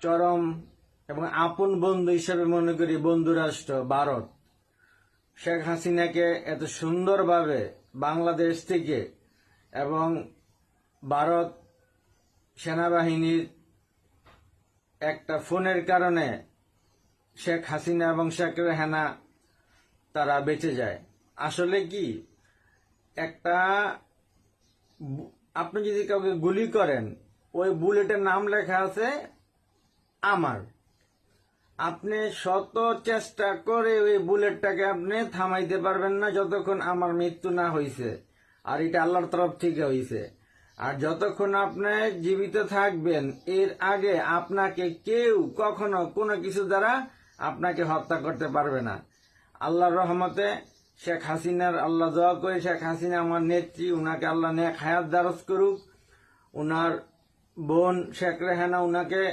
চরম এবং আপন বন্ধু হিসেবে মনে করি বন্ধুরাষ্ট্র ভারত শেখ হাসিনাকে এত সুন্দরভাবে বাংলাদেশ থেকে এবং ভারত সেনাবাহিনীর একটা ফোনের কারণে শেখ হাসিনা এবং শেখ রেহানা তারা বেঁচে যায়। আসলে কি একটা আপনি যদি কাউকে গুলি করেন ওই বুলেটের নাম লেখা আছে আমার, আপনি শত চেষ্টা করে ওই বুলেটটাকে আপনি থামাইতে পারবেন না যতক্ষণ আমার মৃত্যু না হয়েছে, আর এটা আল্লাহর তরফ থেকে হয়েছে। আর যতক্ষণ আপনি জীবিত থাকবেন এর আগে আপনাকে কেউ কখনো কোনো কিছু দ্বারা আপনাকে হত্যা করতে পারবে না। আল্লাহর রহমতে শেখ হাসিনার আল্লাহ দোয়া করে শেখ হাসিনা আমার নেত্রী, উনাকে আল্লাহ নেক হায়াত দারাজ করুক। উনার বোন শেখ রেহানা উনাকে